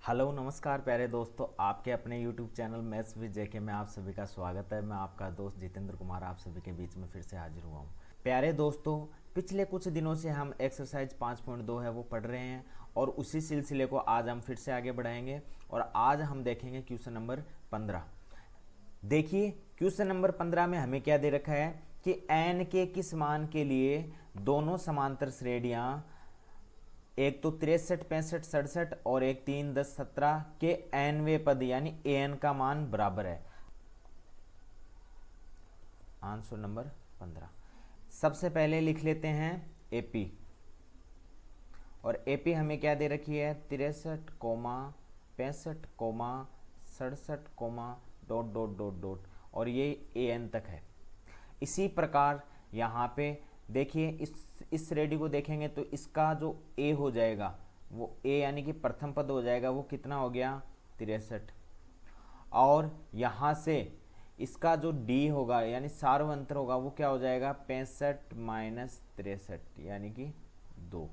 Hello नमस्कार प्यारे दोस्तों, आपके अपने YouTube चैनल मैथ्स विद जेके में आप सभी का स्वागत है। मैं आपका दोस्त जितेंद्र कुमार आप सभी के बीच में फिर से हाजिर हुआ हूँ। प्यारे दोस्तों, पिछले कुछ दिनों से हम एक्सरसाइज 5.2 है वो पढ़ रहे हैं और उसी सिलसिले को आज हम फिर से आगे बढ़ाएंगे और आज हम देखेंगे क्वेश्चन नंबर 15। देखिए क्वेश्चन नंबर 15 में हमें क्या दे रखा है कि n के किस मान के लिए दोनों समांतर श्रेणियाँ एक तो 63, 65, 67 और एक 3, 10, 17 के nवें पद यानी an का मान बराबर है। Answer number 15। सबसे पहले लिख लेते हैं AP और AP हमें क्या दे रखी है 63, 65, 67, डॉट डॉट डॉट डॉट और ये an तक है। इसी प्रकार यहाँ पे देखिए इस श्रेणी को देखेंगे तो इसका जो a हो जाएगा वो a यानी कि प्रथम पद हो जाएगा, वो कितना हो गया 63। और यहाँ से इसका जो d होगा यानी सार्वंतर होगा वो क्या हो जाएगा 65 माइनस 63 यानी कि 2।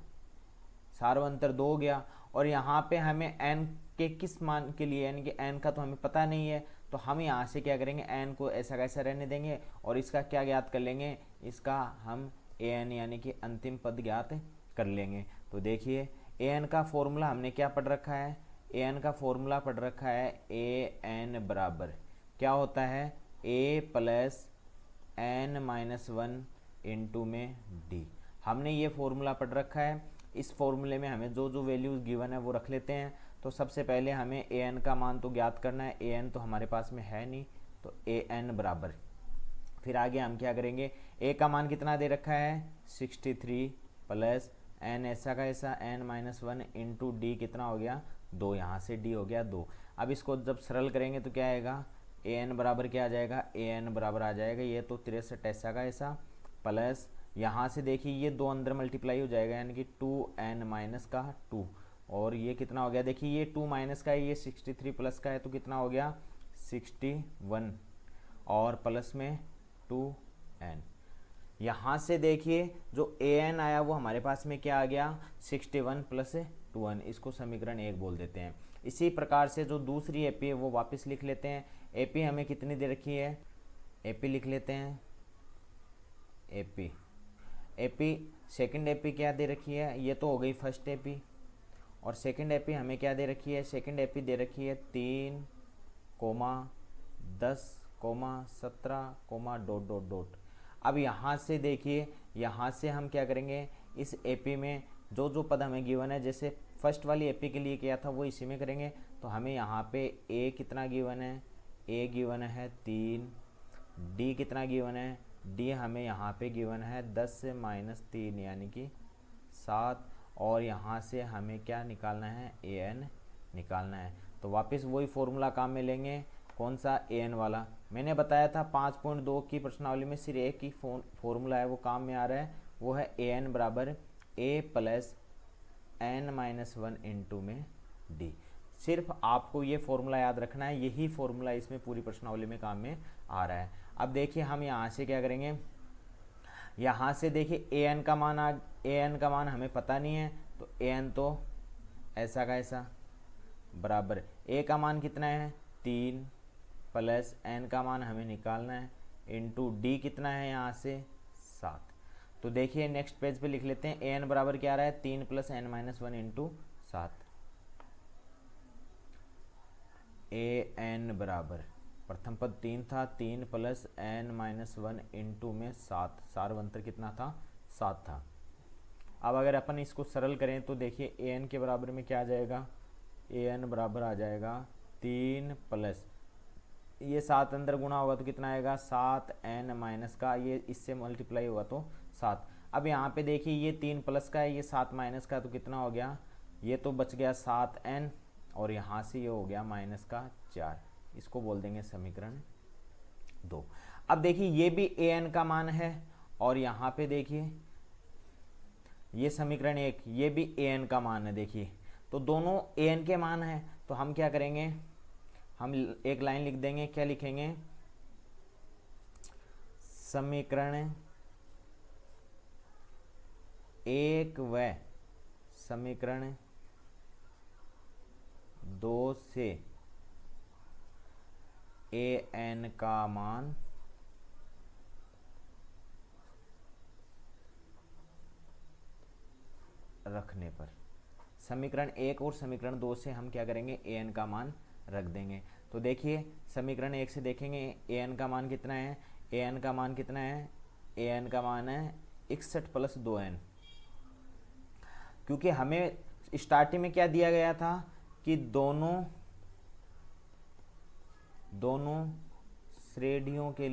सार्वंतर 2 हो गया। और यहाँ पे हमें n के किस मान के लिए यानी कि n का तो हमें पता नहीं है, तो हम यहाँ से क्या करेंगे n को ऐसा कैसा रहने देंगे और इसका क्या ज्ञात कर लेंगे, इसका हम an यानी कि अंतिम पद ज्ञात कर लेंगे। तो देखिए an का फॉर्मूला हमने क्या पढ़ रखा है, an का फॉर्मूला पढ़ रखा है an बराबर क्या होता है a plus n minus 1 into में d। हमने ये फॉर्मूला पढ़ रखा है। इस फॉर्मूले में हमें जो जो वैल्यूज गिवन है वो रख लेते हैं। तो सबसे पहले हमें an का मान तो ज्ञात करना है, an तो हमारे पास में है नहीं, तो an बराबर फिर आगे हम क्या करेंगे, a का मान कितना दे रखा है 63 प्लस n ऐसा का ऐसा n माइनस 1 इंटू डी कितना हो गया 2, यहाँ से d हो गया 2। अब इसको जब सरल करेंगे तो क्या आएगा an बराबर क्या आ जाएगा, an बराबर आ जाएगा ये तो 63 ऐसा का ऐसा प्लस यहाँ से देखिए ये 2 अंदर मल्टीप्लाई हो जाएगा यानी कि 2n माइनस का 2 और ये कितना हो गया, देखिए ये 2 माइनस का है, ये 63 प्लस का है तो कितना हो गया 61 और प्लस में 2n। यहाँ से देखिए जो an आया वो हमारे पास में क्या आ गया 61 प्लस 2n, इसको समीकरण 1 बोल देते हैं। इसी प्रकार से जो दूसरी AP है वो वापस लिख लेते हैं। AP हमें कितनी दे रखी है, AP लिख लेते हैं AP सेकंड AP क्या दे रखी है, ये तो हो गई फर्स्ट AP और सेकंड AP हमें क्या दे रखी है, सेकंड AP दे रखी है 3, 10, 17, डॉट डॉट डॉट। अब यहाँ से देखिए यहाँ से हम क्या करेंगे, इस AP में जो जो पद हमें गिवन है जैसे फर्स्ट वाली AP के लिए किया था वो इसी में करेंगे। तो हमें यहाँ पे A कितना गिवन है, A गिवन है 3, D कितना गिवन है, D हमें यहाँ पे गिवन है 10 से माइनस 3 यानी कि 7 और यहाँ से हमें क्या निकालना है an निकालना है। तो वापस वही फॉर्मूला काम में लेंगे, कौन सा an वाला। मैंने बताया था 5.2 की प्रश्नावली में सिर्फ एक ही फॉर्मूला है वो काम में आ रहा है, वो है an बराबर a plus n minus 1 into में d। सिर्फ आपको ये फॉर्मूला याद रखना है, यही फॉर्मूला इसमें पूरी प्रश्नावली में काम में आ रहा है। अब देखिए हम यहाँ से क्या करेंगे, यहाँ से देखिए an का मान हमें पता नहीं है तो an तो ऐसा का ऐसा बराबर a का मान कितना है 3 प्लस n का मान हमें निकालना है इंटू d कितना है यहाँ से 7। तो देखिए नेक्स्ट पेज पे लिख लेते हैं an बराबर क्या आ रहा है 3 plus n minus 1 into 7। an बराबर प्रथम पद 3 था, 3 प्लस n माइनस 1 इंटू में 7, सार्वंतर कितना था 7 था। अब अगर अपन इसको सरल करें तो देखिए an के बराबर में क्या आ जाएगा, an बराबर आ जाएगा 3 प्लस ये 7 अंदर गुणा होगा तो कितना आएगा 7n माइनस का, ये इससे मल्टीप्लाई होगा तो 7। अब यहाँ पे देखिए ये 3 प्लस का है, ये 7 माइनस का तो कितना हो गया, ये तो बच गया 7n और यहाँ से ये हो गया माइनस का 4, इसको बोल देंगे समीकरण 2। अब देखिए ये भी an का मान है और यहाँ पे देखिए ये समीकरण 1 ये भी an का मान है। देखिए तो दोनों an के मान है तो हम क्या करेंगे, हम एक लाइन लिख देंगे, क्या लिखेंगे समीकरण 1 व समीकरण 2 से ए एन का मान रखने पर, समीकरण 1 और समीकरण 2 से हम क्या करेंगे, ए एन का मान रख देंगे। तो देखिए समीकरण 1 से देखेंगे ए एन का मान कितना है, ए एन का मान कितना है, ए एन का मान है 61 + 2n। क्योंकि हमें स्टार्टिंग में क्या दिया गया था कि दोनों श्रेणियों के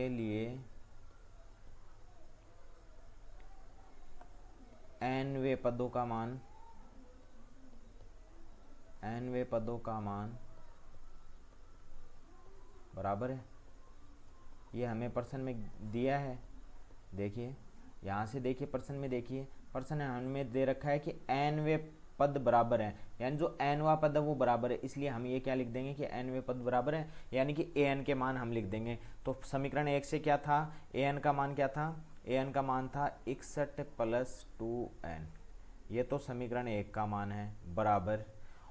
लिए n वे पदों का मान बराबर है। ये हमें प्रश्न में दिया है। देखिए यहाँ से देखिए प्रश्न में, देखिए प्रश्न हमें दे रखा है कि n वे पद बराबर हैं, यानी जो nवा पद है वो बराबर है, इसलिए हम ये क्या लिख देंगे कि n वे पद बराबर है, यानी कि an के मान हम लिख देंगे। तो समीकरण 1 से क्या था, an का मान क्या था, an का मान था 61 + 2n, ये तो समीकरण 1 का मान है बराबर।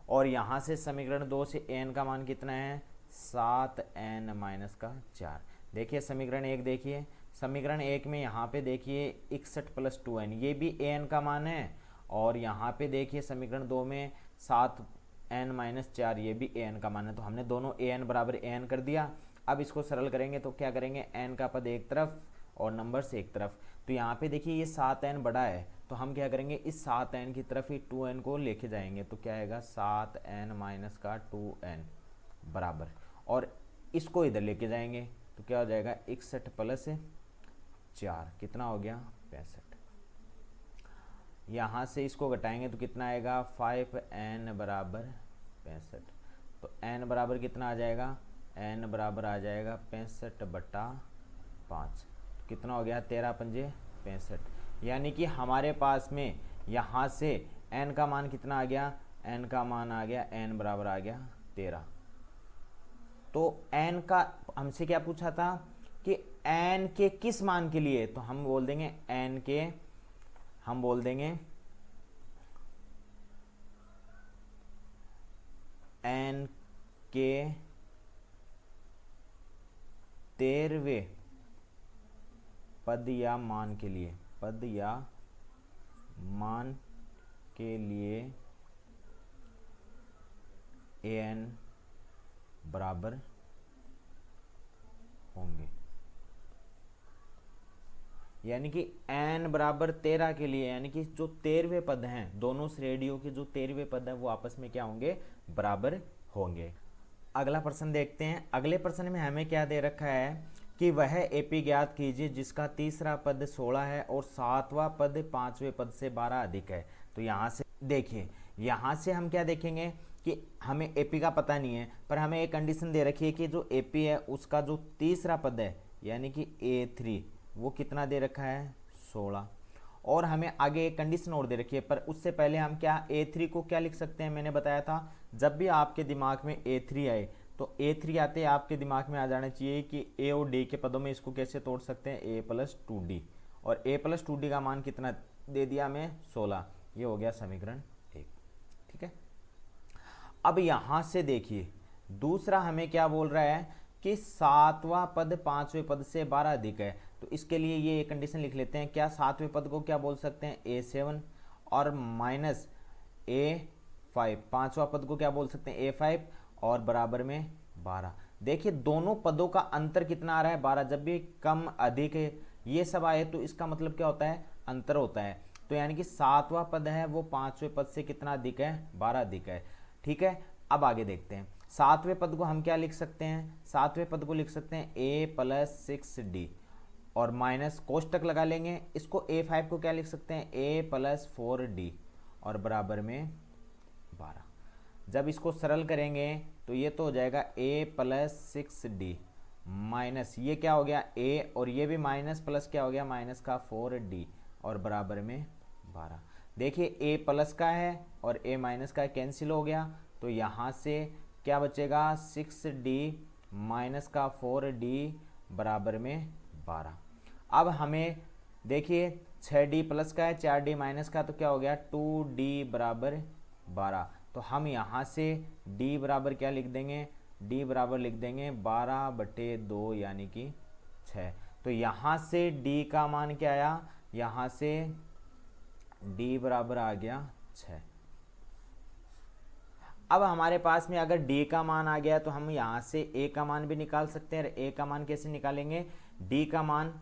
और यहाँ से समीकरण 2 से an का मान कितना है, 7n - 4। देखिए समीकरण 1 देखिए, समीकरण 1 में यहाँ पे देखिए 61 + 2n, ये भी an का मान है, और यहाँ पे देखिए समीकरण 2 में 7n - 4, ये भी an का मान है। तो हमने दोनों an बराबर an कर दिया। अब इसको सरल करेंगे तो क्या करेंगे, n का पद एक तरफ और नंबर्स एक तरफ। तो यहाँ पे देखिए ये 7n बड़ा है, तो हम क्या करेंगे, इस 7n की तरफ ही 2n को लेके जाएंगे। तो क्या आएगा, 7n - 2n बराबर, और इसको इधर लेके जाएंगे तो क्या हो जाएगा, 61 + 4 कितना हो गया, 65। यहाँ से इसको घटाएंगे तो कितना आएगा, 5n = 65। तो n बराबर कितना आ जाएगा, n बराबर आ जाएगा 65/5। तो कितना हो गया, 13 × 5 = 65। यानी कि हमारे पास में यहाँ से n का मान कितना आ गया, n का मान आ गया, n बराबर आ गया 13। तो n का हमसे क्या पूछा था कि n के किस मान के लिए, तो हम बोल देंगे n के, हम बोल देंगे n के 13वें पद या मान के लिए, पद या मान के लिए an बराबर होंगे। यानी कि n बराबर 13 के लिए, यानी कि जो 13वें पद हैं, दोनों श्रेणियों के जो 13वें पद हैं वो आपस में क्या होंगे, बराबर होंगे। अगला प्रश्न देखते हैं। अगले प्रश्न में हमें क्या दे रखा है कि वह एपी ज्ञात कीजिए जिसका तीसरा पद 16 है और सातवां पद 5वें पद से 12 अधिक है। तो यहाँ से देखिए, यहाँ से हम क्या देखेंगे कि हमें एपी का पता नहीं है, पर हमें एक कंडीशन दे रखी है कि जो एपी है उसका जो तीसरा पद है यानी कि A3 वो कितना दे रखा है, 16। और हमें आगे एक कंडीशन और दे रखी है, पर उससे पहले हम क्या A3 को क्या लिख सकते हैं, मैंने बताया था जब भी आपके दिमाग में A3 आए तो A3 आते आपके दिमाग में आ जाना चाहिए कि A और D के पदों में इसको कैसे तोड़ सकते हैं, A + 2D, और A + 2D का मान कितना दे दिया हमें, 16। ये हो गया समीकरण 1। ठीक है, अब यहाँ से देखिए दूसरा हमें क्या बोल रहा है कि सातवां पद 5वें पद से 12 अधिक है। तो इसके लिए ये कंडीशन लिख लेते हैं, क्या सातवें पद को क्या बोल सकते हैं, A7 और माइनस A5, पांचवा पद को क्या बोल सकते हैं, A5 और बराबर में 12। देखिए दोनों पदों का अंतर कितना आ रहा है, 12। जब भी कम अधिक ये सब आए तो इसका मतलब क्या होता है, अंतर होता है। तो यानी कि सातवां पद है वो 5वें पद से कितना अधिक है, 12 अधिक है। ठीक है, अब आगे देखते हैं। सातवें पद को हम क्या लिख सकते हैं, सातवें पद को लिख सकते हैं A + 6D और माइनस कोष्टक लगा लेंगे। इसको A5 को क्या लिख सकते हैं, A + 4D और बराबर में 12। जब इसको सरल करेंगे तो ये तो हो जाएगा A + 6D माइनस ये क्या हो गया A, और ये भी माइनस प्लस क्या हो गया, माइनस का 4D और बराबर में 12। देखिए A प्लस का है और A माइनस का कैंसिल हो गया, तो यहाँ से क्या बचेगा, 6D माइनस का 4D बराबर में 12। अब हमें देखिए 6d प्लस का है 4d माइनस का, तो क्या हो गया 2d बराबर 12। तो हम यहाँ से d बराबर क्या लिख देंगे, d बराबर लिख देंगे 12/2 यानी कि 6। तो यहाँ से d का मान क्या आया, यहाँ से d बराबर आ गया 6। अब हमारे पास में अगर d का मान आ गया तो हम यहाँ से a का मान भी निकाल सकते हैं। a का मान कैसे निकालेंगे, d का मान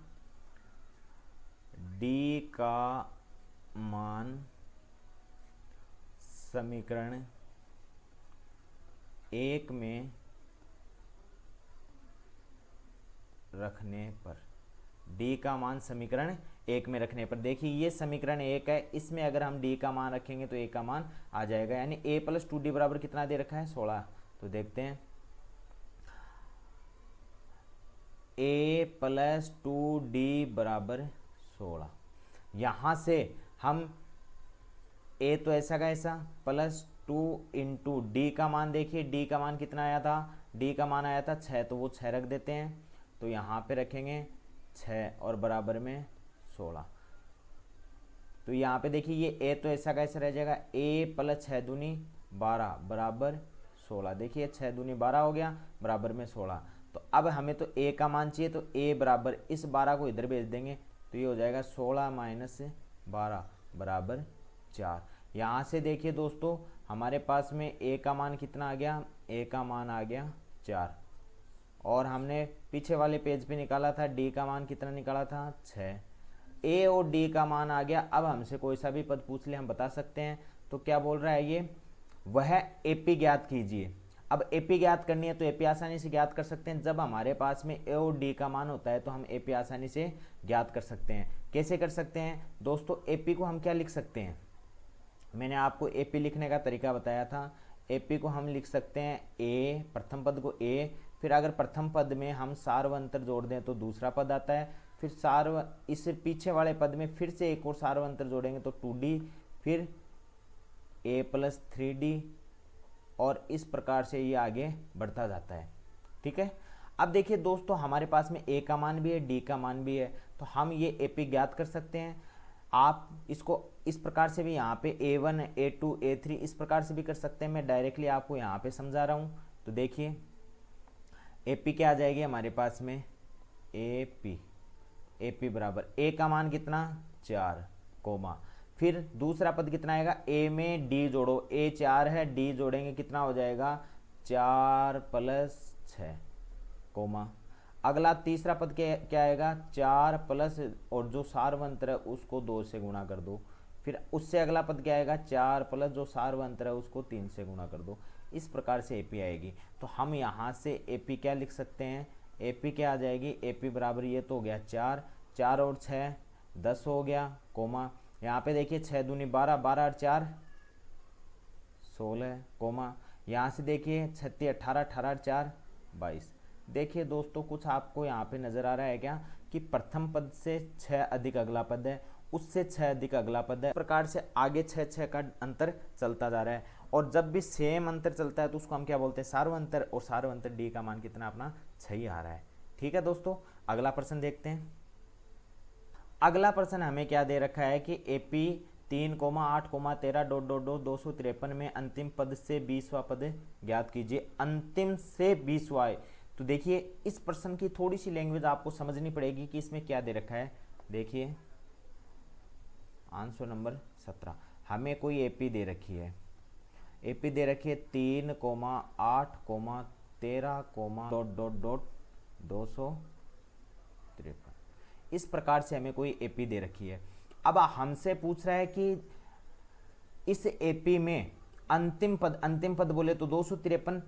समीकरण 1 में रखने पर, d का मान समीकरण 1 में रखने पर, देखिए ये समीकरण 1 है, इसमें अगर हम d का मान रखेंगे तो a का मान आ जाएगा, यानी a प्लस 2d बराबर कितना दे रखा है 16। तो देखते हैं a प्लस 2d बराबर 16। यहाँ से हम a तो ऐसा का ऐसा प्लस 2 इंटू डी का मान, देखिए d का मान कितना आया था, d का मान आया था 6, तो वो 6 रख देते हैं। तो यहाँ पे रखेंगे 6 और बराबर में 16। तो यहाँ पे देखिए ये a तो ऐसा कैसे रह जाएगा, a प्लस 6 दूनी 12 बराबर 16। देखिए 6 दूनी 12 हो गया बराबर में 16। तो अब हमें तो a का मान चाहिए, तो a बराबर इस 12 को इधर भेज देंगे, तो ये हो जाएगा 16 माइनस 12 बराबर 4। यहाँ से देखिए दोस्तों हमारे पास में a का मान कितना आ गया, a का मान आ गया 4। और हमने पीछे वाले पेज पे निकाला था d का मान कितना निकाला था 6। a और d का मान आ गया। अब हमसे कोई सा भी पद पूछ ले हम बता सकते हैं। तो क्या बोल रहा है ये, वह AP ज्ञात कीजिए। अब AP ज्ञात करनी है तो AP आसानी से ज्ञात कर सकते हैं। जब हमारे पास में a और d का मान होता है तो हम AP आसानी से ज्ञात कर सकते हैं। कैसे कर सकते हैं दोस्तों, AP को हम क्या लिख सकते हैं, मैंने आपको AP लिखने का तरीका बताया था। AP को हम लिख सकते हैं a, प्रथम पद को a, फिर अगर प्रथम पद में हम सार्वंतर जोड़ दें तो दूसरा पद आता है, फिर इस पीछे वाले पद में फिर से एक और सार्वंतर जोड़ेंगे तो 2d, फिर a प्लस 3d, और इस प्रकार से ये आगे बढ़ता जाता है। ठीक है, अब देखिए दोस्तों हमारे पास में a का मान भी है, d का मान भी है, तो हम ये AP ज्ञात कर सकते हैं। आप इसको इस प्रकार से भी यहाँ पे a1 a2 a3 इस प्रकार से भी कर सकते हैं। मैं डायरेक्टली आपको यहाँ पे समझा रहा हूँ। तो देखिए AP क्या आ जाएगी हमारे पास में, AP बराबर a का मान कितना 4 कोमा, फिर दूसरा पद कितना आएगा, a में d जोड़ो, a 4 है, d जोड़ेंगे कितना हो जाएगा 4 प्लस 6 कोमा, अगला तीसरा पद क्या आएगा 4 प्लस, और जो सार्वंतर है उसको 2 से गुणा कर दो, फिर उससे अगला पद क्या आएगा 4 प्लस जो सार्वंतर है उसको 3 से गुणा कर दो। इस प्रकार से AP आएगी। तो हम यहाँ से AP क्या लिख सकते हैं, AP क्या आ जाएगी, AP बराबर ये तो हो गया 4, 4 और 6 10 हो गया कोमा, यहाँ पे देखिए 6 दूनी 12, 12 और 4 16 कोमा, यहाँ से देखिए 36 18, 18 और 4 22। देखिए दोस्तों कुछ आपको यहाँ पे नज़र आ रहा है क्या कि प्रथम पद से 6 अधिक अगला पद है, उससे 6 अधिक अगला पद है, इस प्रकार से आगे 6 6 का अंतर चलता जा रहा है। और जब भी सेम अंतर चलता है तो उसको हम क्या बोलते हैं, सार्वंतर, और सार्वंतर d का मान कितना अपना 6 ही आ रहा है। ठीक है दोस्तों, अगला प्रश्न देखते हैं। अगला प्रश्न हमें क्या दे रखा है कि AP 3,8,13 डॉट डॉट डॉट 253 में अंतिम पद से 20वां पद ज्ञात कीजिए। अंतिम से 20वां, तो देखिए इस प्रश्न की थोड़ी सी लैंग्वेज आपको समझनी पड़ेगी कि इसमें क्या दे रखा है। देखिए आंसर नंबर 17, हमें कोई AP दे रखी है, AP दे रखी है 3,8,13, डॉट डॉट डॉट 253, इस प्रकार से हमें कोई AP दे रखी है। अब हमसे पूछ रहा है कि इस AP में अंतिम पद बोले तो 253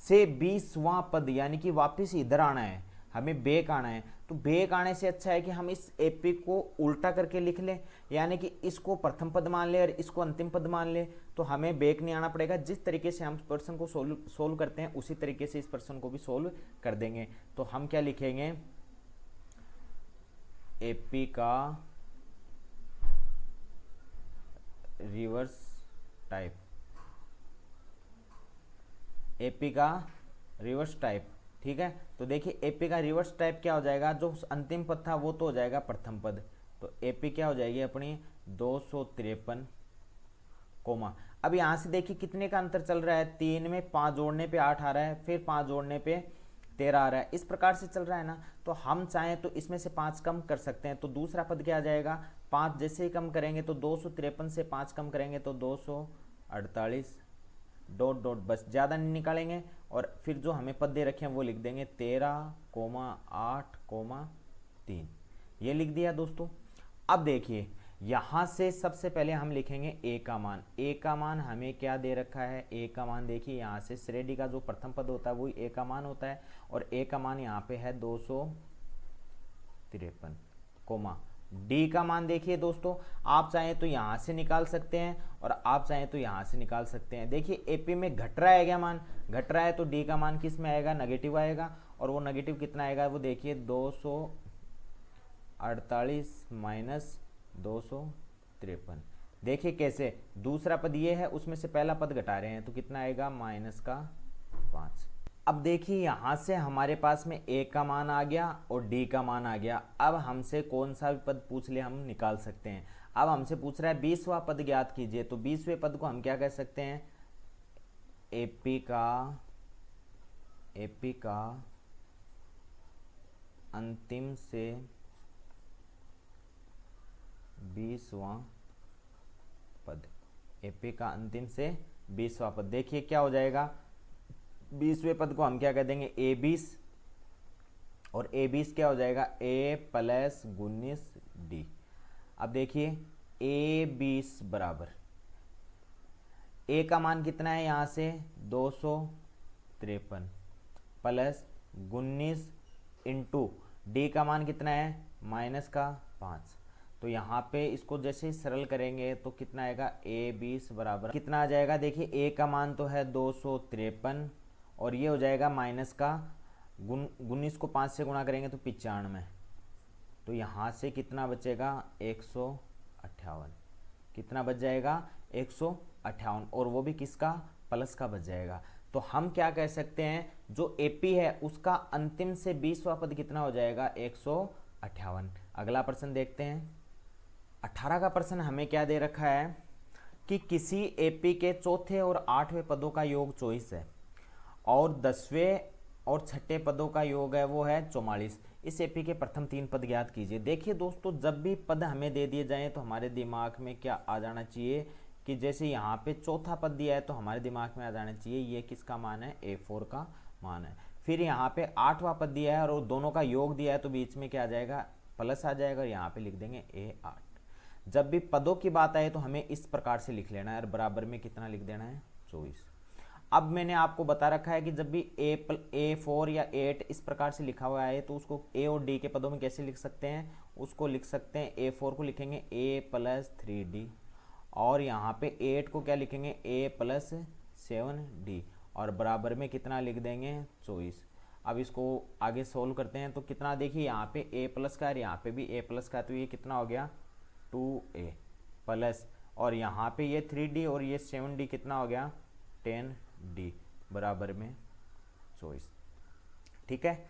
से 20वां पद, यानी कि वापस इधर आना है, हमें बेक आना है। तो बेक आने से अच्छा है कि हम इस AP को उल्टा करके लिख लें, यानी कि इसको प्रथम पद मान ले और इसको अंतिम पद मान ले, तो हमें बेक नहीं आना पड़ेगा। जिस तरीके से हम प्रश्न को सोल्व करते हैं उसी तरीके से इस प्रश्न को भी सोल्व कर देंगे। तो हम क्या लिखेंगे, AP का रिवर्स टाइप, AP का रिवर्स टाइप। ठीक है, तो देखिए AP का रिवर्स टाइप क्या हो जाएगा, जो अंतिम पद था वो तो हो जाएगा प्रथम पद, तो AP क्या हो जाएगी अपनी 253 कोमा। अब यहाँ से देखिए कितने का अंतर चल रहा है, 3 में 5 जोड़ने पे 8 आ रहा है, फिर 5 जोड़ने पे 13 आ रहा है, इस प्रकार से चल रहा है ना। तो हम चाहें तो इसमें से 5 कम कर सकते हैं, तो दूसरा पद क्या आ जाएगा, 5 जैसे ही कम करेंगे तो 253 से 5 कम करेंगे तो 248 डॉट डॉट, बस ज़्यादा नहीं निकालेंगे और फिर जो हमें पद दे रखे हैं वो लिख देंगे 13,8,3, ये लिख दिया दोस्तों। अब देखिए यहाँ से सबसे पहले हम लिखेंगे ए का मान। ए का मान हमें क्या दे रखा है, ए का मान देखिए यहाँ से श्रेणी का जो प्रथम पद होता है वही ए का मान होता है, और ए का मान यहाँ पे है 253 कोमा। डी का मान देखिए दोस्तों, आप चाहें तो यहाँ से निकाल सकते हैं और आप चाहें तो यहाँ से निकाल सकते हैं। देखिए एपी में घट रहा है क्या मान, घट रहा है, तो डी का मान किस में आएगा, नेगेटिव आएगा, और वो नेगेटिव कितना आएगा वो देखिए 248 माइनस 253। देखिए कैसे, दूसरा पद ये है उसमें से पहला पद घटा रहे हैं तो कितना आएगा -5। अब देखिए यहाँ से हमारे पास में ए का मान आ गया और डी का मान आ गया। अब हमसे कौन सा भी पद पूछ ले हम निकाल सकते हैं। अब हमसे पूछ रहा है 20वां पद ज्ञात कीजिए, तो 20वें पद को हम क्या कह सकते हैं, एपी का अंतिम से 20वां पद, एपी का अंतिम से 20वां पद। देखिए क्या हो जाएगा, 20वें पद को हम क्या कह देंगे A20, और A20 क्या हो जाएगा A प्लस 19D। अब देखिए A20 बराबर A का मान कितना है यहाँ से 253 प्लस 19 इंटू D का मान कितना है -5। तो यहाँ पे इसको जैसे सरल करेंगे तो कितना आएगा A20 बराबर कितना आ जाएगा, देखिए A का मान तो है 253 और ये हो जाएगा माइनस का 19 को 5 से गुणा करेंगे तो 95, तो यहाँ से कितना बचेगा 158, कितना बच जाएगा 158, और वो भी किसका, प्लस का बच जाएगा। तो हम क्या कह सकते हैं, जो एपी है उसका अंतिम से 20वां पद कितना हो जाएगा 158। अगला प्रश्न देखते हैं। 18 का प्रश्न हमें क्या दे रखा है कि किसी एपी के चौथे और 8वें पदों का योग 24 है और 10वें और छठे पदों का योग है वो है 44। इस एपी के प्रथम 3 पद ज्ञात कीजिए। देखिए दोस्तों, जब भी पद हमें दे दिए जाएं तो हमारे दिमाग में क्या आ जाना चाहिए कि जैसे यहाँ पे चौथा पद दिया है तो हमारे दिमाग में आ जाना चाहिए ये किसका मान है, A4 का मान है। फिर यहाँ पे 8वां पद दिया है और दोनों का योग दिया है तो बीच में क्या आ जाएगा, प्लस आ जाएगा, और यहाँ पे लिख देंगे A8। जब भी पदों की बात आए तो हमें इस प्रकार से लिख लेना है और बराबर में कितना लिख देना है 24। अब मैंने आपको बता रखा है कि जब भी A4 या 8 इस प्रकार से लिखा हुआ है तो उसको A और D के पदों में कैसे लिख सकते हैं, उसको लिख सकते हैं A4 को लिखेंगे A प्लस 3D, और यहाँ पे 8 को क्या लिखेंगे A प्लस 7D, और बराबर में कितना लिख देंगे 24। अब इसको आगे सोल्व करते हैं तो कितना, देखिए यहाँ पे A प्लस का है, यहाँ पे भी A प्लस का, तो ये कितना हो गया 2A प्लस, और यहाँ पे ये 3D और ये 7D कितना हो गया 10D बराबर में 24। ठीक है।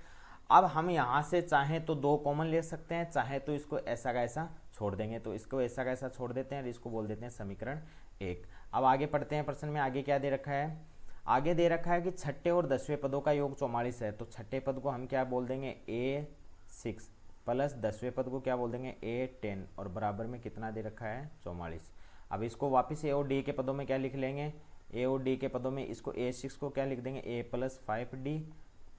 अब हम यहाँ से चाहें तो 2 कॉमन ले सकते हैं, चाहे तो इसको ऐसा का ऐसा छोड़ देंगे, तो इसको ऐसा का ऐसा छोड़ देते हैं और इसको बोल देते हैं समीकरण 1। अब आगे पढ़ते हैं प्रश्न में, आगे क्या दे रखा है, आगे दे रखा है कि छठे और 10वें पदों का योग 44 है, तो छठे पद को हम क्या बोल देंगे A6 प्लस 10वें पद को क्या बोल देंगे A10, और बराबर में कितना दे रखा है 44। अब इसको वापस A और D के पदों में क्या लिख लेंगे, A और D के पदों में इसको A6 को क्या लिख देंगे A plus 5D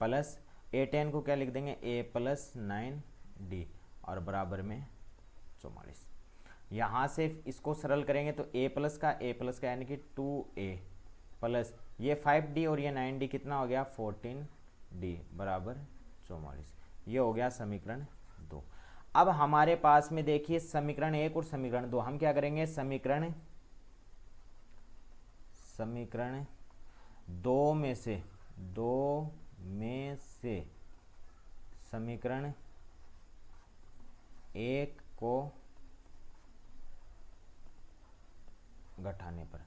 plus A10 को क्या लिख देंगे A प्लस 9D, और बराबर में 44। यहाँ से इसको सरल करेंगे तो A प्लस का यानी कि 2A प्लस ये 5D और ये 9D कितना हो गया 14D बराबर 44। ये हो गया समीकरण 2। अब हमारे पास में देखिए समीकरण 1 और समीकरण 2, हम क्या करेंगे समीकरण 2 में से समीकरण 1 को घटाने पर,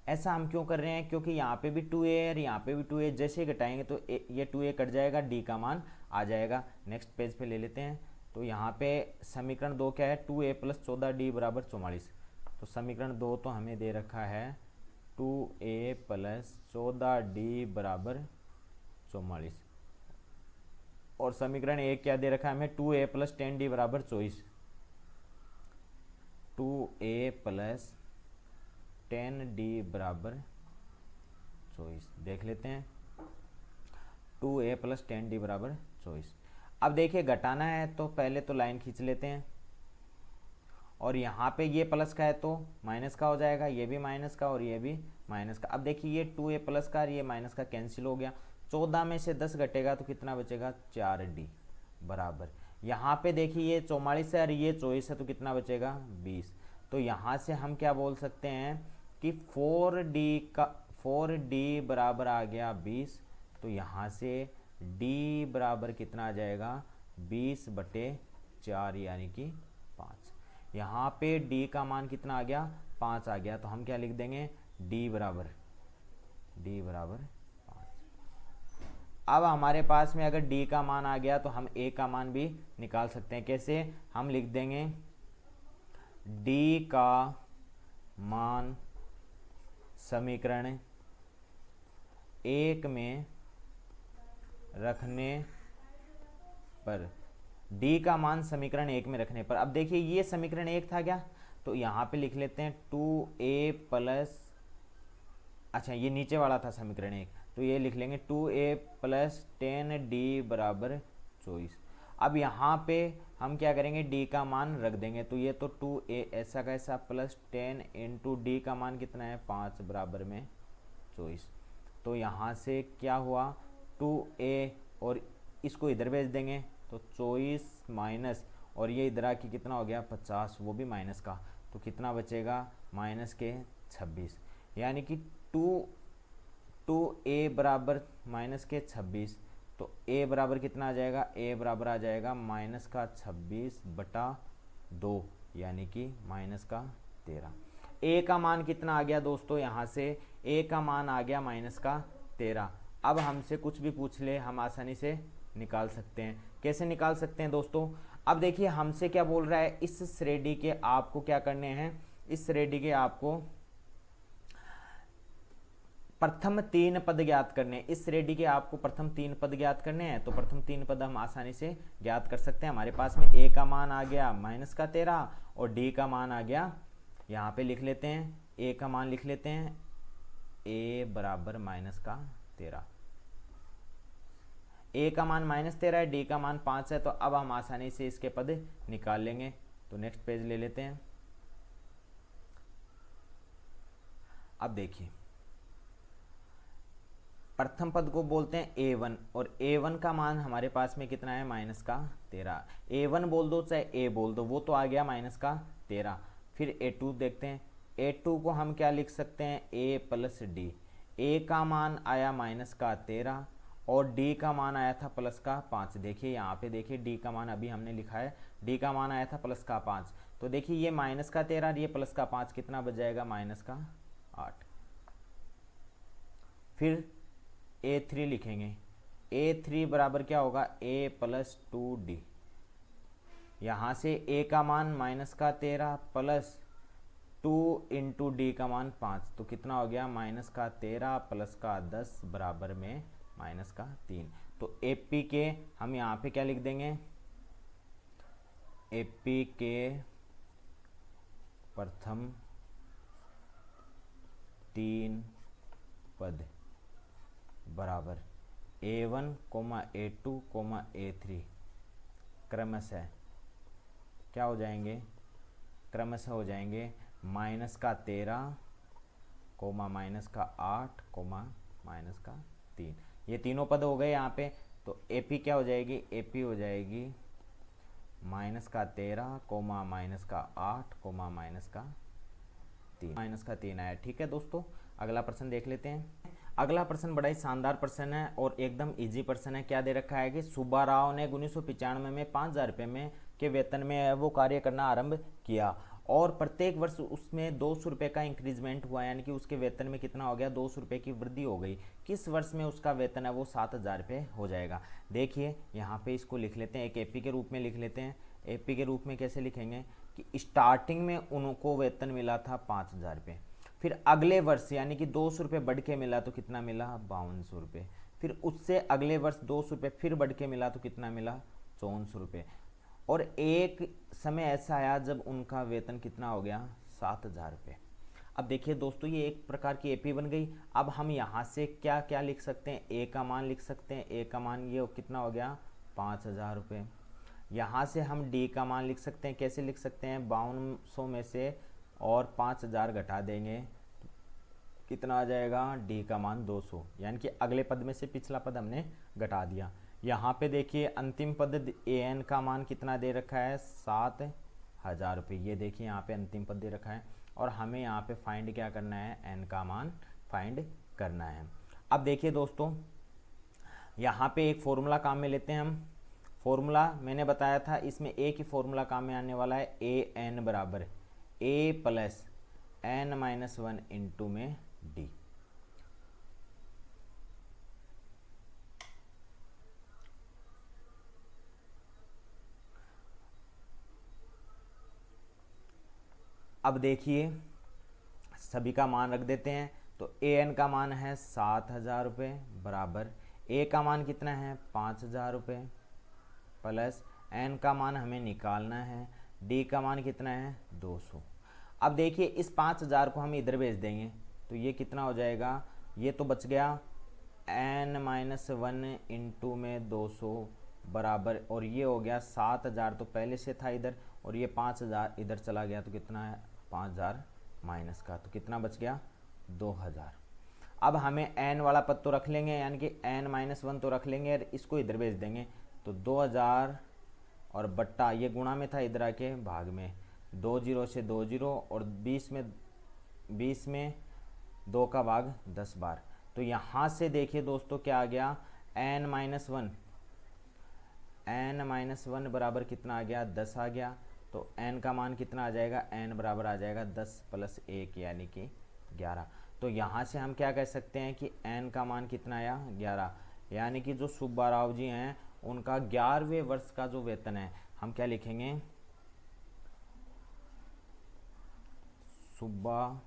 ऐसा हम क्यों कर रहे हैं, क्योंकि यहाँ पे भी 2A है और यहाँ पे भी 2A, जैसे ही घटाएंगे तो ये 2A कट जाएगा, D का मान आ जाएगा। नेक्स्ट पेज पे ले लेते हैं, तो यहाँ पे समीकरण 2 क्या है, 2a + 14d = 44। तो समीकरण 2 तो हमें दे रखा है 2a + 14d = 44, और समीकरण 1 क्या दे रखा है हमें, 2a + 10d = 24। 2a + 10d = 24 देख लेते हैं। 2a + 10d = 24। अब देखिए घटाना है तो पहले तो लाइन खींच लेते हैं, और यहाँ पे ये प्लस का है तो माइनस का हो जाएगा, ये भी माइनस का और ये भी माइनस का। अब देखिए ये 2a प्लस का और ये माइनस का कैंसिल हो गया। 14 में से 10 घटेगा तो कितना बचेगा, 4d बराबर। यहाँ पे देखिए ये 44 है और ये 24 है तो कितना बचेगा, 20। तो यहाँ से हम क्या बोल सकते हैं कि 4d बराबर आ गया 20। तो यहाँ से d बराबर कितना आ जाएगा, 20/4 यानी कि 5। यहाँ पे d का मान कितना आ गया, 5 आ गया। तो हम क्या लिख देंगे, d बराबर 5। अब हमारे पास में अगर d का मान आ गया तो हम a का मान भी निकाल सकते हैं। कैसे, हम लिख देंगे d का मान समीकरण 1 में रखने पर, d का मान समीकरण 1 में रखने पर। अब देखिए ये समीकरण 1 था क्या, तो यहाँ पे लिख लेते हैं 2a + अच्छा ये नीचे वाला था समीकरण 1, तो ये लिख लेंगे 2a + 10d = 24। अब यहाँ पे हम क्या करेंगे, d का मान रख देंगे। तो ये तो 2a ऐसा कैसा प्लस 10 × d का मान कितना है, 5 बराबर में 24। तो यहाँ से क्या हुआ, 2a और इसको इधर भेज देंगे तो 24 माइनस, और ये इधर आके कितना हो गया, 50, वो भी माइनस का। तो कितना बचेगा, माइनस के 26, यानी कि 2a बराबर माइनस के 26। तो a बराबर कितना आ जाएगा, a बराबर आ जाएगा माइनस का 26/2 यानी कि माइनस का 13। a का मान कितना आ गया दोस्तों, यहाँ से a का मान आ गया माइनस का 13। अब हमसे कुछ भी पूछ ले हम आसानी से निकाल सकते हैं। कैसे निकाल सकते हैं दोस्तों, अब देखिए हमसे क्या बोल रहा है, इस श्रेणी के आपको क्या करने हैं, इस श्रेणी के आपको प्रथम 3 पद ज्ञात करने। इस श्रेणी के आपको प्रथम 3 पद ज्ञात करने हैं। तो प्रथम 3 पद हम आसानी से ज्ञात कर सकते हैं। हमारे पास में a का मान आ गया माइनस का 13 और d का मान आ गया, यहाँ पे लिख लेते हैं a का मान लिख लेते हैं, a बराबर माइनस का 13। a का मान -13 है, d का मान 5 है। तो अब हम आसानी से इसके पद निकाल लेंगे। तो नेक्स्ट पेज ले लेते हैं। अब देखिए प्रथम पद को बोलते हैं a1, और a1 का मान हमारे पास में कितना है, माइनस का 13। a1 बोल दो चाहे a बोल दो, वो तो आ गया माइनस का 13। फिर a2 देखते हैं, a2 को हम क्या लिख सकते हैं, a + d। a का मान आया माइनस का 13 और d का मान आया था प्लस का 5। देखिए यहाँ पे देखिए d का मान अभी हमने लिखा है, d का मान आया था प्लस का 5। तो देखिए ये माइनस का 13 और ये प्लस का 5 कितना बच जाएगा, माइनस का 8। फिर a3 लिखेंगे, a3 बराबर क्या होगा, a + 2d। यहाँ से a का मान माइनस का 13 प्लस 2 × d का मान 5, तो कितना हो गया, माइनस का 13 प्लस का 10 बराबर में माइनस का 3। तो AP के हम यहाँ पे क्या लिख देंगे, AP के प्रथम 3 पद बराबर a1, a2, a3 क्रमशः क्या हो जाएंगे, क्रमशः हो जाएंगे माइनस का 13, माइनस का 8, माइनस का 3। ये तीनों पद हो गए यहाँ पे। तो AP क्या हो जाएगी, AP हो जाएगी माइनस का 13, माइनस का 8, माइनस का 3। माइनस का 3 आया। ठीक है दोस्तों, अगला प्रश्न देख लेते हैं। अगला प्रश्न बड़ा ही शानदार प्रश्न है और एकदम इजी प्रश्न है। क्या दे रखा है कि सुब्बा राव ने 1995 में 5,000 रुपये में के वेतन में वो कार्य करना आरंभ किया और प्रत्येक वर्ष उसमें 200 रुपये का इंक्रीजमेंट हुआ, यानी कि उसके वेतन में कितना हो गया, 200 रुपये की वृद्धि हो गई। किस वर्ष में उसका वेतन है वो 7,000 रुपये हो जाएगा। देखिए यहाँ पे इसको लिख लेते हैं, एक AP के रूप में लिख लेते हैं। एपी के रूप में कैसे लिखेंगे कि स्टार्टिंग में उनको वेतन मिला था 5,000 रुपये, फिर अगले वर्ष यानी कि 200 रुपये बढ़ के मिला तो कितना मिला 5200 रुपये, फिर उससे अगले वर्ष 200 रुपये फिर बढ़ के मिला तो कितना मिला 5400 रुपये, और एक समय ऐसा आया जब उनका वेतन कितना हो गया 7,000 रुपये। अब देखिए दोस्तों ये एक प्रकार की एपी बन गई। अब हम यहाँ से क्या क्या लिख सकते हैं, ए का मान लिख सकते हैं, ए का मान ये कितना हो गया 5,000 रुपये। यहाँ से हम डी का मान लिख सकते हैं, कैसे लिख सकते हैं 5200 में से और 5,000 घटा देंगे कितना आ जाएगा डी का मान 200, यानी कि अगले पद में से पिछला पद हमने घटा दिया। यहाँ पे देखिए अंतिम पद ए एन का मान कितना दे रखा है 7,000 रुपये, ये देखिए यहाँ पे अंतिम पद दे रखा है और हमें यहाँ पे फाइंड क्या करना है एन का मान फाइंड करना है। अब देखिए दोस्तों यहाँ पे एक फॉर्मूला काम में लेते हैं हम। फॉर्मूला मैंने बताया था, इसमें ए की फॉर्मूला काम में आने वाला है ए एन बराबर ए प्लस एन माइनस 1 इंटू में डी। अब देखिए सभी का मान रख देते हैं, तो ए एन का मान है 7,000 रुपये बराबर ए का मान कितना है 5,000 रुपये प्लस एन का मान हमें निकालना है, डी का मान कितना है 200। अब देखिए इस 5,000 को हम इधर भेज देंगे तो ये कितना हो जाएगा, ये तो बच गया एन माइनस 1 इंटू में 200 बराबर, और ये हो गया 7,000 तो पहले से था इधर, और ये 5,000 इधर चला गया तो कितना है 5,000 माइनस का, तो कितना बच गया 2,000। अब हमें एन वाला पद तो रख लेंगे, यानी कि एन माइनस 1 तो रख लेंगे और इसको इधर भेज देंगे, तो 2,000 और बट्टा ये गुणा में था इधर आके भाग में, 2 जीरो से 2 जीरो और 20 में 2 का भाग 10 बार, तो यहाँ से देखिए दोस्तों क्या आ गया एन माइनस वन बराबर कितना आ गया 10 आ गया, तो n का मान कितना आ जाएगा n बराबर आ जाएगा 10 प्लस 1 यानी कि 11। तो यहाँ से हम क्या कह सकते हैं कि n का मान कितना आया 11, यानी कि जो सुब्बा राव जी हैं उनका 11वें वर्ष का जो वेतन है हम क्या लिखेंगे सुब्बा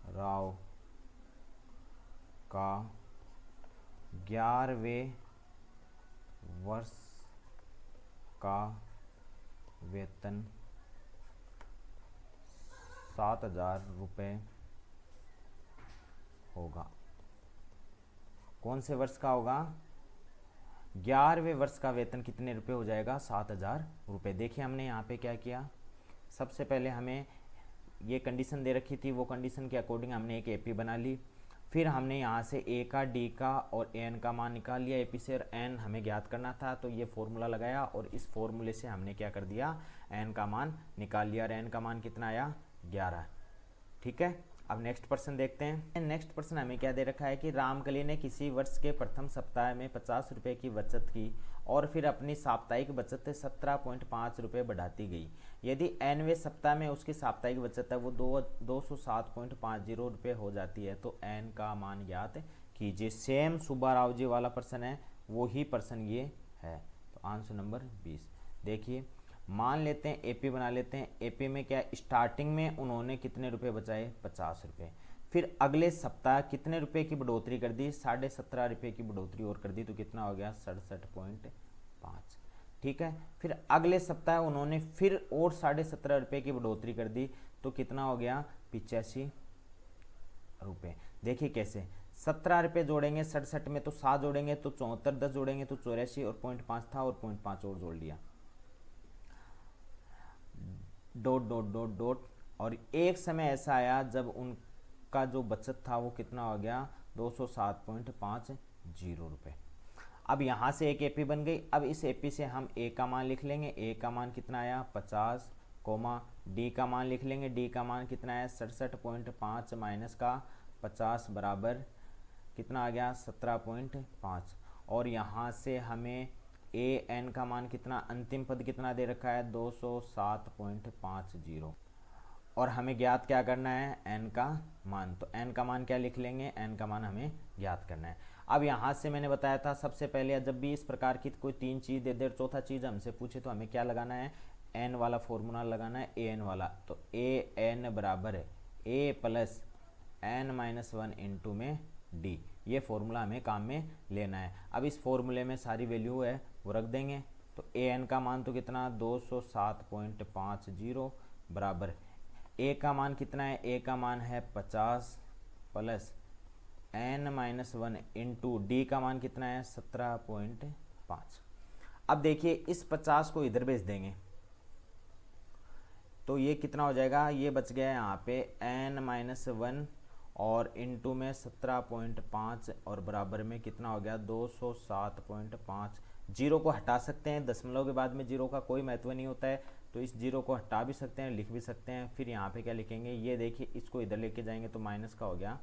राव का 11वें वर्ष का वेतन 7,000 रुपये होगा। कौन से वर्ष का होगा 11वें वर्ष का वेतन कितने रुपए हो जाएगा 7,000 रुपये। देखिए हमने यहाँ पे क्या किया, सबसे पहले हमें ये कंडीशन दे रखी थी, वो कंडीशन के अकॉर्डिंग हमने एक एपी बना ली, फिर हमने यहाँ से ए का डी का और एन का मान निकाल लिया एपी से, और एन हमें ज्ञात करना था तो ये फॉर्मूला लगाया और इस फॉर्मूले से हमने क्या कर दिया एन का मान निकाल लिया, और एन का मान कितना आया 11। ठीक है, अब नेक्स्ट प्रश्न देखते हैं। नेक्स्ट प्रश्न हमें क्या दे रखा है कि रामकली ने किसी वर्ष के प्रथम सप्ताह में 50 रुपये की बचत की और फिर अपनी साप्ताहिक बचत 17.5 रुपये बढ़ाती गई। यदि nवें सप्ताह में उसकी साप्ताहिक बचत है वो 207.50 रुपये हो जाती है तो n का मान ज्ञात कीजिए। सेम सुब्बा राव जी वाला प्रश्न है, वो ही प्रश्न ये है। तो आंसर नंबर 20। देखिए मान लेते हैं एपी बना लेते हैं। एपी में क्या स्टार्टिंग में उन्होंने कितने रुपए बचाए 50 रुपये, फिर अगले सप्ताह कितने रुपए की बढ़ोतरी कर दी 17.5 रुपये की बढ़ोतरी और कर दी तो कितना हो गया 67.5। ठीक है, फिर अगले सप्ताह उन्होंने फिर और 17.5 रुपये की बढ़ोतरी कर दी तो कितना हो गया 85 रुपये। देखिए कैसे 17 रुपये जोड़ेंगे 67 में तो 7 जोड़ेंगे तो 74, 10 जोड़ेंगे तो 84 और 0.5 था और 0.5 और जोड़ लिया, डॉट डॉट डॉट डॉट, और एक समय ऐसा आया जब उनका जो बचत था वो कितना हो गया 207.50 रुपये। अब यहाँ से एक एपी बन गई। अब इस एपी से हम ए का मान लिख लेंगे, ए का मान कितना आया 50, डी का मान लिख लेंगे, डी का मान कितना आया 67.5 माइनस का 50 बराबर कितना आ गया 17.5, और यहाँ से हमें ए एन का मान कितना अंतिम पद कितना दे रखा है 207.50, और हमें ज्ञात क्या करना है, n का मान। तो n का मान क्या लिख लेंगे, n का मान हमें ज्ञात करना है। अब यहाँ से मैंने बताया था सबसे पहले जब भी इस प्रकार की कोई तीन चीज़ दे दे, चौथा चीज़ हमसे पूछे तो हमें क्या लगाना है, n वाला फॉर्मूला लगाना है, an वाला। तो an बराबर है a plus n minus one into में d, ये फॉर्मूला हमें काम में लेना है। अब इस फॉर्मूले में सारी वैल्यू है वो रख देंगे। तो an का मान तो कितना 207.50 बराबर a का मान कितना है, a का मान है 50 plus n minus one into D का मान कितना है 17.5। अब देखिए इस 50 को इधर भेज देंगे तो ये कितना हो जाएगा, ये बच गया यहाँ पे n माइनस वन और इंटू में 17.5 और बराबर में कितना हो गया 207.5। जीरो को हटा सकते हैं, दशमलव के बाद में जीरो का कोई महत्व नहीं होता है, तो इस जीरो को हटा भी सकते हैं, लिख भी सकते हैं। फिर यहाँ पे क्या लिखेंगे, ये देखिए इसको इधर लेके जाएंगे तो माइनस का हो गया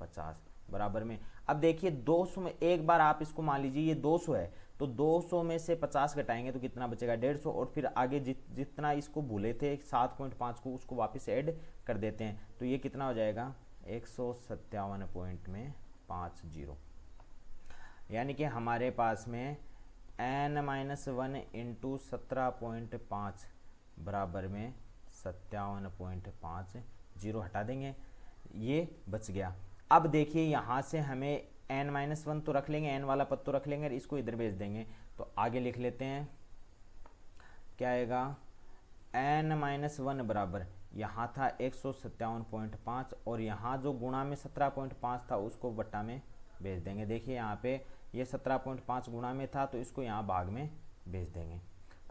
50 बराबर में। अब देखिए 200 में एक बार आप इसको मान लीजिए ये 200 है, तो 200 में से 50 घटाएंगे तो कितना बचेगा 150, और फिर आगे जितना इसको भूले थे 7.5 को उसको वापस ऐड कर देते हैं, तो ये कितना हो जाएगा 157.50, यानी कि हमारे पास में n माइनस वन इंटू 17.5 बराबर में 57.5, जीरो हटा देंगे, ये बच गया। अब देखिए यहाँ से हमें n माइनस वन तो रख लेंगे, n वाला पद तो रख लेंगे और इसको इधर भेज देंगे। तो आगे लिख लेते हैं, क्या आएगा n माइनस वन बराबर यहाँ था 157.5 और यहाँ जो गुणा में 17.5 था उसको बट्टा में भेज देंगे। देखिए यहाँ पे ये 17.5 गुणा में था तो इसको यहाँ भाग में भेज देंगे।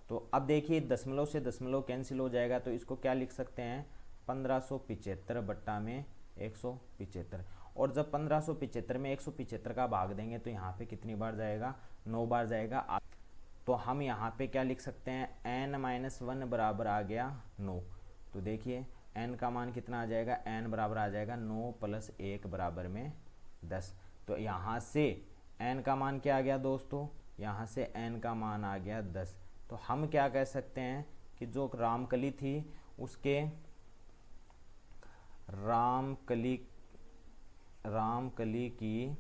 तो अब देखिए दशमलव से दशमलव कैंसिल हो जाएगा, तो इसको क्या लिख सकते हैं 1575 बट्टा में 175। और जब 1575 में 175 का भाग देंगे तो यहाँ पे कितनी बार जाएगा 9 बार जाएगा। तो हम यहाँ पे क्या लिख सकते हैं n माइनस वन बराबर आ गया 9। तो देखिए n का मान कितना आ जाएगा, n बराबर आ जाएगा 9 प्लस 1 बराबर में 10। तो यहाँ से n का मान क्या आ गया दोस्तों, यहाँ से n का मान आ गया 10। तो हम क्या कह सकते हैं कि जो रामकली थी उसके रामकली की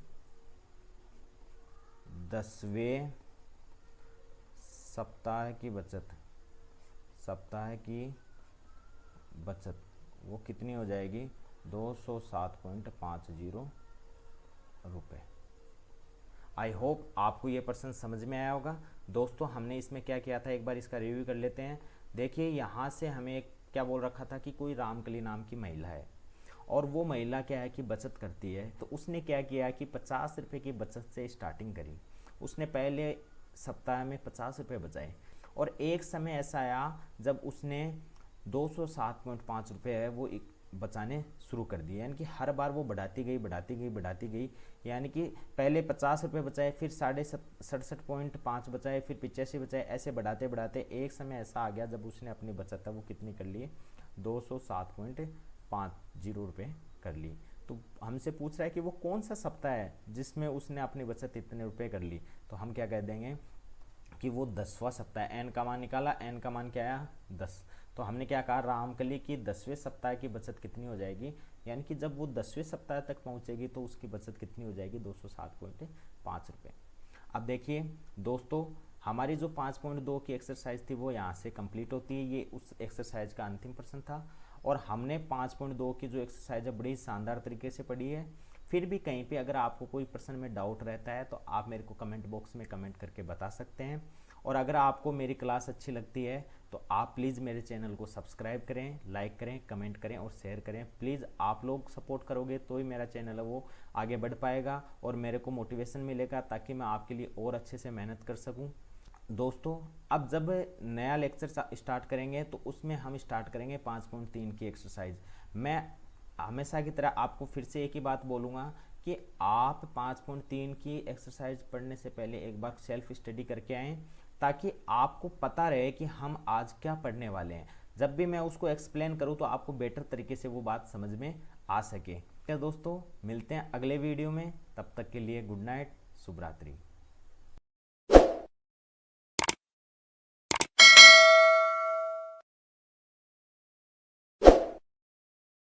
10वें सप्ताह की बचत वो कितनी हो जाएगी 207.50 रुपये। आई होप आपको ये प्रश्न समझ में आया होगा। दोस्तों हमने इसमें क्या किया था, एक बार इसका रिव्यू कर लेते हैं। देखिए यहाँ से हमें क्या बोल रखा था कि कोई रामकली नाम की महिला है और वो महिला क्या है कि बचत करती है। तो उसने क्या किया कि 50 रुपये की बचत से स्टार्टिंग करी। उसने पहले सप्ताह में 50 रुपये बचाए और एक समय ऐसा आया जब उसने 207.5 रुपये है वो बचाने शुरू कर दिए, यानी कि हर बार वो बढ़ाती गई, यानी कि पहले 50 रुपये बचाए, फिर 67.5 बचाए, फिर 85 बचाए, ऐसे बढ़ाते बढ़ाते एक समय ऐसा आ गया जब उसने अपनी बचत है वो कितनी कर ली 207.50 रुपये कर ली। तो हमसे पूछ रहा है कि वो कौन सा सप्ताह है जिसमें उसने अपनी बचत इतने रुपए कर ली। तो हम क्या कह देंगे कि वो 10वां सप्ताह है। n का मान निकाला, n का मान क्या आया 10। तो हमने क्या कहा रामकली की 10वें सप्ताह की बचत कितनी हो जाएगी, यानी कि जब वो 10वें सप्ताह तक पहुंचेगी तो उसकी बचत कितनी हो जाएगी 207.5 रुपये। अब देखिए दोस्तों हमारी जो 5.2 की एक्सरसाइज थी वो यहाँ से कंप्लीट होती है। ये उस एक्सरसाइज का अंतिम प्रश्न था और हमने 5.2 की जो एक्सरसाइज है बड़ी शानदार तरीके से पढ़ी है। फिर भी कहीं पे अगर आपको कोई प्रश्न में डाउट रहता है तो आप मेरे को कमेंट बॉक्स में कमेंट करके बता सकते हैं। और अगर आपको मेरी क्लास अच्छी लगती है तो आप प्लीज़ मेरे चैनल को सब्सक्राइब करें, लाइक करें, कमेंट करें और शेयर करें। प्लीज़ आप लोग सपोर्ट करोगे तो ही मेरा चैनल है वो आगे बढ़ पाएगा और मेरे को मोटिवेशन मिलेगा ताकि मैं आपके लिए और अच्छे से मेहनत कर सकूँ। दोस्तों अब जब नया लेक्चर स्टार्ट करेंगे तो उसमें हम स्टार्ट करेंगे 5.3 की एक्सरसाइज। मैं हमेशा की तरह आपको फिर से एक ही बात बोलूँगा कि आप 5.3 की एक्सरसाइज पढ़ने से पहले एक बार सेल्फ स्टडी करके आएँ ताकि आपको पता रहे कि हम आज क्या पढ़ने वाले हैं। जब भी मैं उसको एक्सप्लेन करूँ तो आपको बेटर तरीके से वो बात समझ में आ सके। क्या दोस्तों मिलते हैं अगले वीडियो में, तब तक के लिए गुड नाइट, शुभ रात्रि।